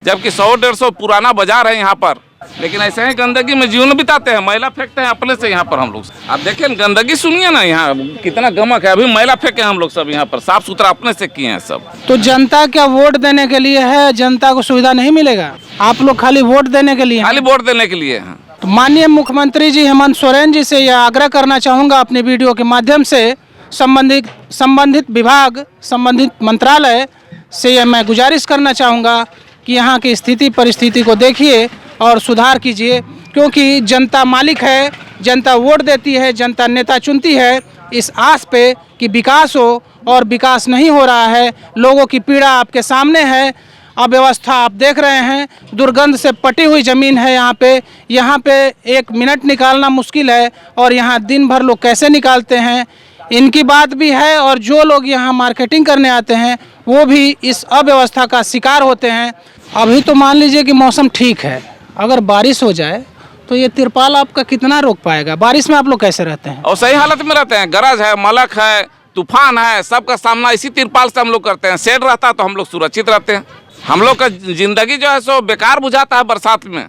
जबकि 100-150 पुराना बाजार है यहाँ पर, लेकिन ऐसे ही गंदगी में जीवन बिताते हैं, मैला फेंकते हैं अपने से यहाँ पर हम लोग। आप देखिए गंदगी सुनिए ना, यहाँ कितना गमक है, अभी मैला फेंके हम लोग सब यहाँ पर, साफ सुथरा अपने से किए हैं सब। तो जनता क्या वोट देने के लिए है? जनता को सुविधा नहीं मिलेगा? आप लोग खाली वोट देने के लिए? खाली वोट देने के लिए हैं। तो माननीय मुख्यमंत्री जी हेमंत सोरेन जी से यह आग्रह करना चाहूँगा अपनी वीडियो के माध्यम से, संबंधित विभाग, संबंधित मंत्रालय से यह मैं गुजारिश करना चाहूँगा कि यहाँ की स्थिति परिस्थिति को देखिए और सुधार कीजिए, क्योंकि जनता मालिक है, जनता वोट देती है, जनता नेता चुनती है इस आस पे कि विकास हो, और विकास नहीं हो रहा है। लोगों की पीड़ा आपके सामने है, अव्यवस्था आप देख रहे हैं, दुर्गंध से पटी हुई ज़मीन है यहाँ पे 1 मिनट निकालना मुश्किल है, और यहाँ दिन भर लोग कैसे निकालते हैं इनकी बात भी है। और जो लोग यहाँ मार्केटिंग करने आते हैं वो भी इस अव्यवस्था का शिकार होते हैं। अभी तो मान लीजिए कि मौसम ठीक है, अगर बारिश हो जाए तो ये तिरपाल आपका कितना रोक पाएगा? बारिश में आप लोग कैसे रहते हैं? और सही हालत में रहते हैं, गरज है, मलक है, तूफान है, सबका सामना इसी तिरपाल से हम लोग करते हैं। शेड रहता है तो हम लोग सुरक्षित रहते हैं। हम लोग का जिंदगी जो है सो बेकार बुझाता है बरसात में,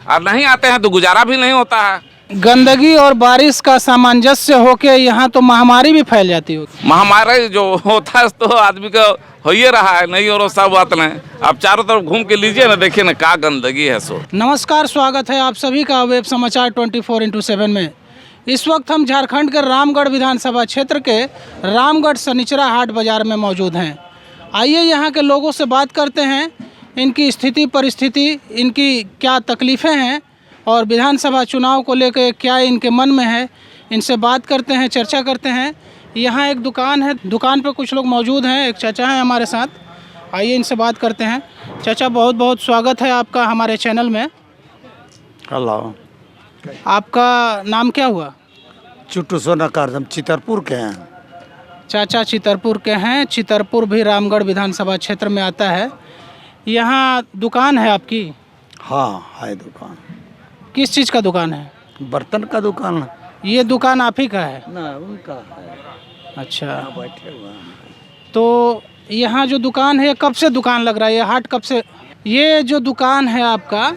और नहीं आते हैं तो गुजारा भी नहीं होता है। गंदगी और बारिश का सामंजस्य होके यहाँ तो महामारी भी फैल जाती होगी। महामारी जो होता है तो आदमी का हो ही रहा है, नहीं हो रहा सब बात नहीं। आप चारों तरफ घूम के लीजिए ना, देखिए ना क्या गंदगी है सो। नमस्कार, स्वागत है आप सभी का वेब समाचार 24x7 में। इस वक्त हम झारखंड के रामगढ़ विधानसभा क्षेत्र के रामगढ़ सनिचरा हाट बाजार में मौजूद हैं। आइए यहाँ के लोगों से बात करते हैं, इनकी स्थिति परिस्थिति, इनकी क्या तकलीफ़ें हैं और विधानसभा चुनाव को लेकर क्या इनके मन में है, इनसे बात करते हैं, चर्चा करते हैं। यहाँ एक दुकान है, दुकान पे कुछ लोग मौजूद हैं, एक चाचा हैं हमारे साथ, आइए इनसे बात करते हैं। चाचा, बहुत बहुत स्वागत है आपका हमारे चैनल में। हेलो, आपका नाम क्या हुआ? चुट्टू सोनाकार, हम चितरपुर के हैं। चाचा चितरपुर के हैं, चितरपुर भी रामगढ़ विधानसभा क्षेत्र में आता है। यहाँ दुकान है आपकी? हाँ है दुकान। किस चीज़ का दुकान है? बर्तन का दुकान है। ये दुकान आप ही का है? ना, उनका है। अच्छा, बैठे हुए हैं। तो यहाँ जो दुकान है कब से दुकान लग रहा है? ये हाट कब से? ये जो दुकान है आपका,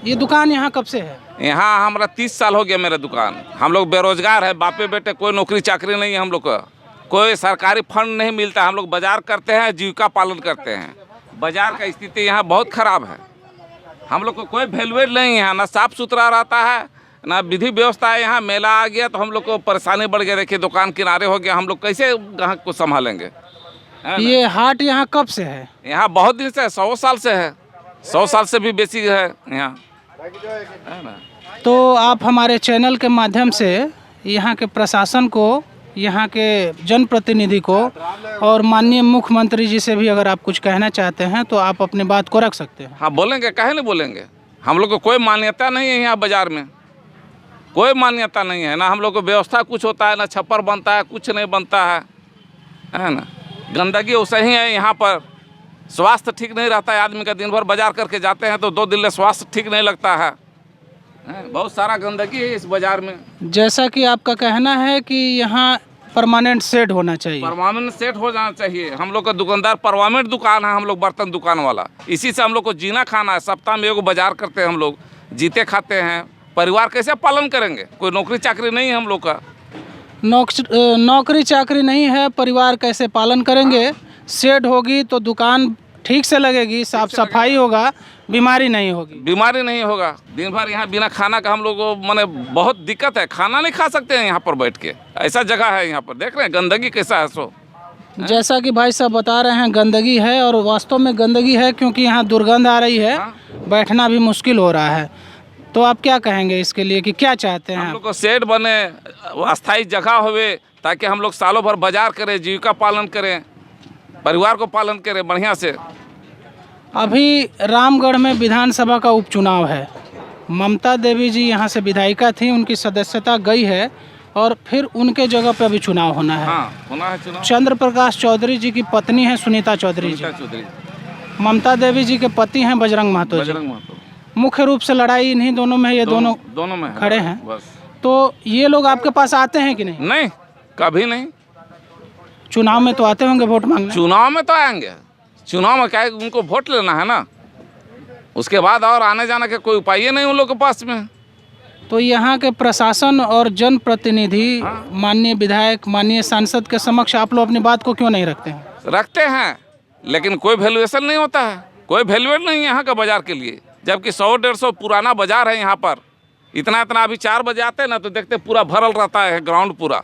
ये दुकान यहाँ कब से है? यहाँ हमारा 30 साल हो गया मेरा दुकान। हम लोग बेरोजगार है, बापे बेटे, कोई नौकरी चाकरी नहीं है हम लोग का, कोई सरकारी फंड नहीं मिलता। हम लोग बाजार करते हैं, जीविका पालन करते हैं। बाजार का स्थिति यहाँ बहुत खराब है। हम लोग को कोई वैल्यूएट नहीं है, ना साफ सुथरा रहता है, ना विधि व्यवस्था है। यहाँ मेला आ गया तो हम लोग को परेशानी बढ़ गया। देखिए दुकान किनारे हो गया, हम लोग कैसे ग्राहक को संभालेंगे? ये हाट यहाँ कब से है? यहाँ बहुत दिन से है, 100 साल से है, 100 साल से भी बेसी है यहाँ, है ना। तो आप हमारे चैनल के माध्यम से यहाँ के प्रशासन को, यहाँ के जनप्रतिनिधि को और माननीय मुख्यमंत्री जी से भी अगर आप कुछ कहना चाहते हैं तो आप अपनी बात को रख सकते हैं। हाँ बोलेंगे, काहे नहीं बोलेंगे। हम लोग को कोई मान्यता नहीं है यहाँ बाजार में, कोई मान्यता नहीं है ना। हम लोग को व्यवस्था कुछ होता है, ना छप्पर बनता है, कुछ नहीं बनता है ना। गंदगी वैसे ही है यहाँ पर। स्वास्थ्य ठीक नहीं रहता है आदमी का। दिन भर बाजार करके जाते हैं तो 2 दिन में स्वास्थ्य ठीक नहीं लगता है। बहुत सारा गंदगी है इस बाजार में। जैसा कि आपका कहना है कि यहाँ परमानेंट सेट होना चाहिए। परमानेंट सेट हो जाना चाहिए। हम लोग का दुकानदार परमानेंट दुकान है, हम लोग बर्तन दुकान वाला, इसी से हम लोग को जीना खाना है। सप्ताह में एगो बाजार करते हैं हम लोग, जीते खाते हैं। परिवार कैसे पालन करेंगे? कोई नौकरी चाकरी नहीं है हम लोग का। नौकरी चाकरी नहीं है, परिवार कैसे पालन करेंगे? सेट होगी तो दुकान ठीक से लगेगी, साफ सफाई होगा, बीमारी नहीं होगी। बीमारी नहीं होगा। दिन भर यहाँ बिना खाना का हम लोग को माने बहुत दिक्कत है, खाना नहीं खा सकते हैं यहाँ पर बैठ के। ऐसा जगह है यहाँ पर, देख रहे हैं गंदगी कैसा है सो। जैसा कि भाई साहब बता रहे हैं गंदगी है, और वास्तव में गंदगी है, क्योंकि यहाँ दुर्गंध आ रही है। बैठना भी मुश्किल हो रहा है। तो आप क्या कहेंगे इसके लिए कि क्या चाहते हैं? हम लोग को शेड बने, अस्थायी जगह होवे, ताकि हम लोग सालों भर बाजार करें, जीविका पालन करें, परिवार को पालन करें बढ़िया से। अभी रामगढ़ में विधानसभा का उपचुनाव है। ममता देवी जी यहाँ से विधायिका थी, उनकी सदस्यता गई है और फिर उनके जगह पे अभी चुनाव होना है। हाँ, होना है चुनाव। चंद्र प्रकाश चौधरी जी की पत्नी है सुनीता चौधरी जी। ममता देवी जी के पति हैं बजरंग महतो जी। मुख्य रूप से लड़ाई इन्हीं दोनों में है। ये दोनों में खड़े हैं बस। तो ये लोग आपके पास आते हैं कि नहीं? नहीं, कभी नहीं। चुनाव में तो आते होंगे वोट मांगने? चुनाव में तो आएंगे। चुनाव में क्या है, उनको वोट लेना है ना। उसके बाद और आने जाने का कोई उपाय ही नहीं उन लोग के पास में। तो यहाँ के प्रशासन और जनप्रतिनिधि, माननीय विधायक, माननीय सांसद के समक्ष आप लोग अपनी बात को क्यों नहीं रखते हैं? रखते हैं, लेकिन कोई वैल्यूएशन नहीं होता है, कोई वैल्यूएट नहीं है यहाँ का बाज़ार के लिए। जबकि 100-150 पुराना बाज़ार है यहाँ पर। इतना अभी 4 बजे आते हैं ना तो देखते पूरा भरल रहता है ग्राउंड पूरा,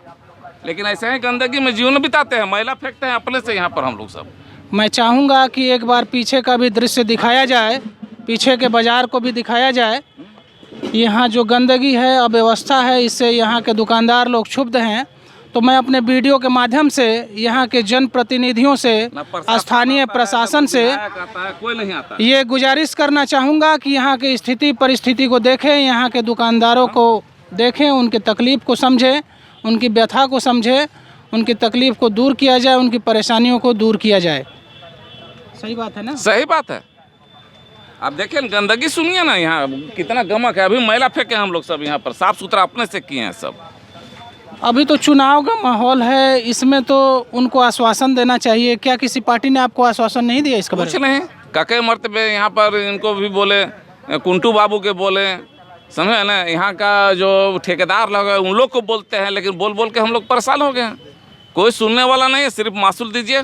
लेकिन ऐसे ही गंदगी में जीवन बिताते हैं, मैला फेंकते हैं अपने से यहाँ पर हम लोग सब। मैं चाहूँगा कि एक बार पीछे का भी दृश्य दिखाया जाए, पीछे के बाज़ार को भी दिखाया जाए। यहाँ जो गंदगी है, अव्यवस्था है, इससे यहाँ के दुकानदार लोग क्षुब्ध हैं। तो मैं अपने वीडियो के माध्यम से यहाँ के जनप्रतिनिधियों से, स्थानीय प्रशासन से कोई नहीं आता, ये गुजारिश करना चाहूँगा कि यहाँ की स्थिति परिस्थिति को देखें, यहाँ के दुकानदारों को देखें, उनकी तकलीफ़ को समझें, उनकी व्यथा को समझें, उनकी तकलीफ़ को दूर किया जाए, उनकी परेशानियों को दूर किया जाए। सही बात है ना? सही बात है। आप देखिए गंदगी सुनिए ना, यहाँ कितना गमक है। अभी मैला फेंके हम लोग सब यहाँ पर, साफ़ सुथरा अपने से किए हैं सब। अभी तो चुनाव का माहौल है, इसमें तो उनको आश्वासन देना चाहिए। क्या किसी पार्टी ने आपको आश्वासन नहीं दिया इसका? कुछ नहीं, काके मरतबे यहाँ पर इनको भी बोले, कुंटू बाबू के बोले, समझे ना, यहाँ का जो ठेकेदार लोग हैं उन लोग को बोलते हैं, लेकिन बोल बोल के हम लोग परेशान हो गए हैं। कोई सुनने वाला नहीं है, सिर्फ मासूल दीजिए,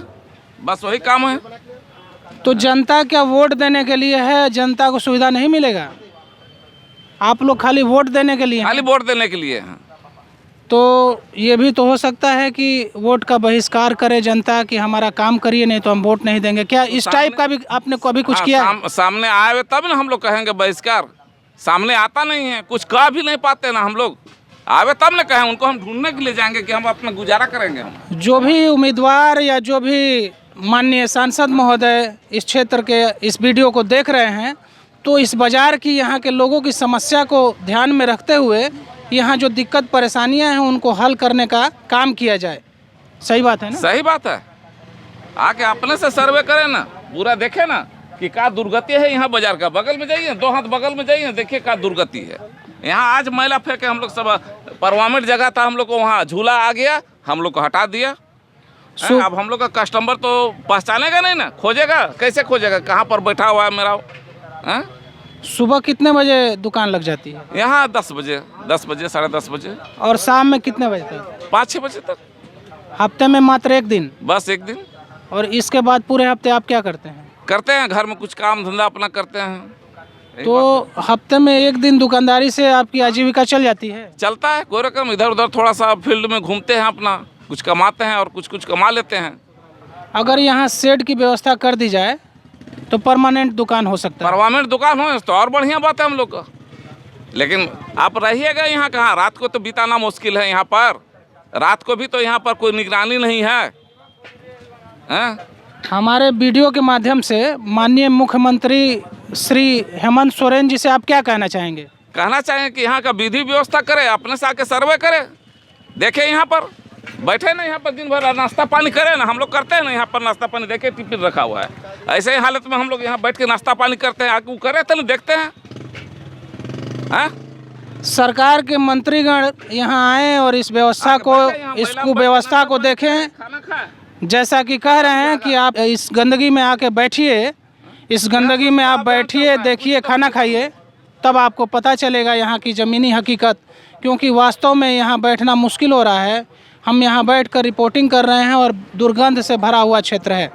बस वही काम है। तो जनता क्या वोट देने के लिए है? जनता को सुविधा नहीं मिलेगा? आप लोग खाली वोट देने के लिए? खाली वोट देने के लिए हैं। तो ये भी तो हो सकता है कि वोट का बहिष्कार करे जनता कि हमारा काम करिए, नहीं तो हम वोट नहीं देंगे। क्या इस टाइप का भी आपने कभी कुछ किया? सामने आए हुए तब ना हम लोग कहेंगे बहिष्कार। सामने आता नहीं है, कुछ कह भी नहीं पाते ना हम लोग। आवे तब ना कहें, उनको हम ढूंढने के लिए जाएंगे कि हम अपना गुजारा करेंगे। हम जो भी उम्मीदवार या जो भी माननीय सांसद महोदय इस क्षेत्र के इस वीडियो को देख रहे हैं, तो इस बाज़ार की, यहाँ के लोगों की समस्या को ध्यान में रखते हुए यहाँ जो दिक्कत परेशानियाँ हैं उनको हल करने का काम किया जाए। सही बात है ना? सही बात है। आके अपने से सर्वे करें ना, पूरा देखे ना कि क्या दुर्गति है यहाँ बाजार का। बगल में जाइए, 2 हाथ बगल में जाइए, देखिए क्या दुर्गति है यहाँ। आज मैला फेंके हम लोग सब। परवामेंट जगह था हम लोग को, वहाँ झूला आ गया, हम लोग को हटा दिया। अब हम लोग का कस्टमर तो पहचानेगा नहीं ना, खोजेगा कैसे, खोजेगा कहाँ पर बैठा हुआ है मेरा। सुबह कितने बजे दुकान लग जाती है? यहाँ 10 बजे, 10 बजे, 10:30 बजे। और शाम में कितने बजे तक? 5-6 बजे तक। हफ्ते में मात्र एक दिन? बस एक दिन। और इसके बाद पूरे हफ्ते आप क्या करते हैं? करते हैं घर में कुछ काम धंधा अपना करते हैं। तो हफ्ते में एक दिन दुकानदारी से आपकी आजीविका चल जाती है? चलता है कोई रकम, इधर उधर थोड़ा सा फील्ड में घूमते हैं, अपना कुछ कमाते हैं और कुछ कमा लेते हैं। अगर यहाँ शेड की व्यवस्था कर दी जाए तो परमानेंट दुकान हो सकता है? परमानेंट दुकान हो तो और बढ़िया बात है हम लोग का। लेकिन आप रहिएगा यहाँ कहाँ, रात को तो बिताना मुश्किल है यहाँ पर। रात को भी तो यहाँ पर कोई निगरानी नहीं है। हमारे वीडियो के माध्यम से माननीय मुख्यमंत्री श्री हेमंत सोरेन जी से आप क्या कहना चाहेंगे? कहना चाहेंगे कि यहाँ का विधि व्यवस्था करे, अपने से आके सर्वे करे, देखे यहाँ पर बैठे ना, यहाँ पर दिन भर नाश्ता पानी करें ना। हम लोग करते हैं ना यहाँ पर नाश्ता पानी, देखे टिफिन रखा हुआ है, ऐसे ही हालत में हम लोग यहाँ बैठ के नाश्ता पानी करते हैं। आके वो करे तो देखते हैं। सरकार के मंत्रीगण यहाँ आए और इस व्यवस्था को, इस कुव्यवस्था को देखें। खाना खाए, जैसा कि कह रहे हैं कि आप इस गंदगी में आके बैठिए, इस गंदगी में आप बैठिए, देखिए, खाना खाइए, तब आपको पता चलेगा यहाँ की ज़मीनी हकीकत। क्योंकि वास्तव में यहाँ बैठना मुश्किल हो रहा है। हम यहाँ बैठकर रिपोर्टिंग कर रहे हैं और दुर्गंध से भरा हुआ क्षेत्र है।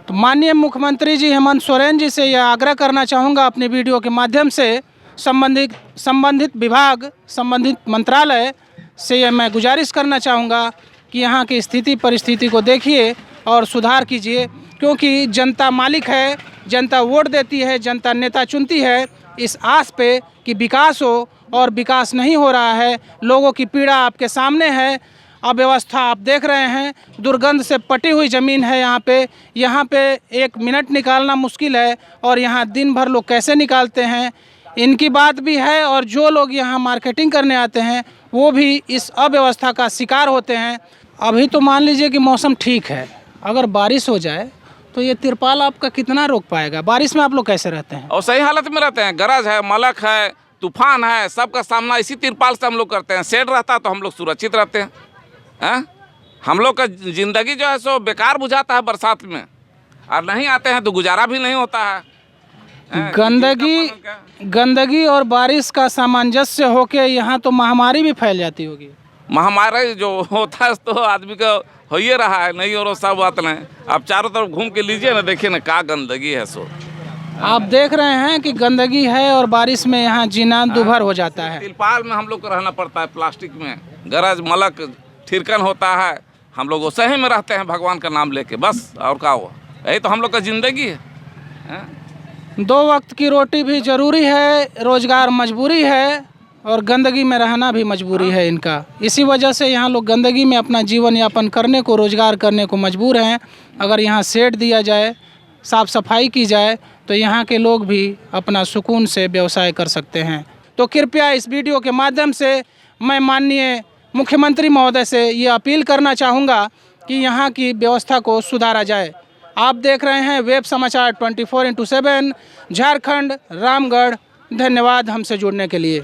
तो माननीय मुख्यमंत्री जी हेमंत सोरेन जी से यह आग्रह करना चाहूँगा अपने वीडियो के माध्यम से, संबंधित विभाग, संबंधित मंत्रालय से यह मैं गुजारिश करना चाहूँगा कि यहाँ की स्थिति परिस्थिति को देखिए और सुधार कीजिए। क्योंकि जनता मालिक है, जनता वोट देती है, जनता नेता चुनती है इस आस पे कि विकास हो, और विकास नहीं हो रहा है। लोगों की पीड़ा आपके सामने है, अव्यवस्था आप देख रहे हैं, दुर्गंध से पटी हुई ज़मीन है यहाँ पे 1 मिनट निकालना मुश्किल है। और यहाँ दिन भर लोग कैसे निकालते हैं, इनकी बात भी है। और जो लोग यहाँ मार्केटिंग करने आते हैं वो भी इस अव्यवस्था का शिकार होते हैं। अभी तो मान लीजिए कि मौसम ठीक है, अगर बारिश हो जाए तो ये तिरपाल आपका कितना रोक पाएगा? बारिश में आप लोग कैसे रहते हैं? और सही हालत में रहते हैं। गरज है, मलक है, तूफान है, सबका सामना इसी तिरपाल से हम लोग करते हैं। शेड रहता तो हम लोग सुरक्षित रहते हैं। हम लोग का ज़िंदगी जो है सो बेकार बुझाता है बरसात में, और नहीं आते हैं तो गुजारा भी नहीं होता है। हैं? गंदगी और बारिश का सामंजस्य होके यहाँ तो महामारी भी फैल जाती होगी। महामारी जो होता है तो आदमी का हो ही रहा है, नहीं और सब बात नहीं। आप चारों तरफ घूम के लीजिए ना, देखिए ना क्या गंदगी है। सो आप देख रहे हैं कि गंदगी है और बारिश में यहाँ जीना दुभर हो जाता है। तिरपाल में हम लोग को रहना पड़ता है, प्लास्टिक में गरज मलक ठिरकन होता है, हम लोग उसे ही में रहते हैं भगवान का नाम लेके, बस और क्या हुआ। यही तो हम लोग का जिंदगी है। 2 वक्त की रोटी भी जरूरी है, रोजगार मजबूरी है और गंदगी में रहना भी मजबूरी है इनका। इसी वजह से यहाँ लोग गंदगी में अपना जीवन यापन करने को, रोजगार करने को मजबूर हैं। अगर यहाँ शेड दिया जाए, साफ सफाई की जाए तो यहाँ के लोग भी अपना सुकून से व्यवसाय कर सकते हैं। तो कृपया इस वीडियो के माध्यम से मैं माननीय मुख्यमंत्री महोदय से ये अपील करना चाहूँगा कि यहाँ की व्यवस्था को सुधारा जाए। आप देख रहे हैं वेब समाचार 24x7 झारखंड, रामगढ़। धन्यवाद हमसे जुड़ने के लिए।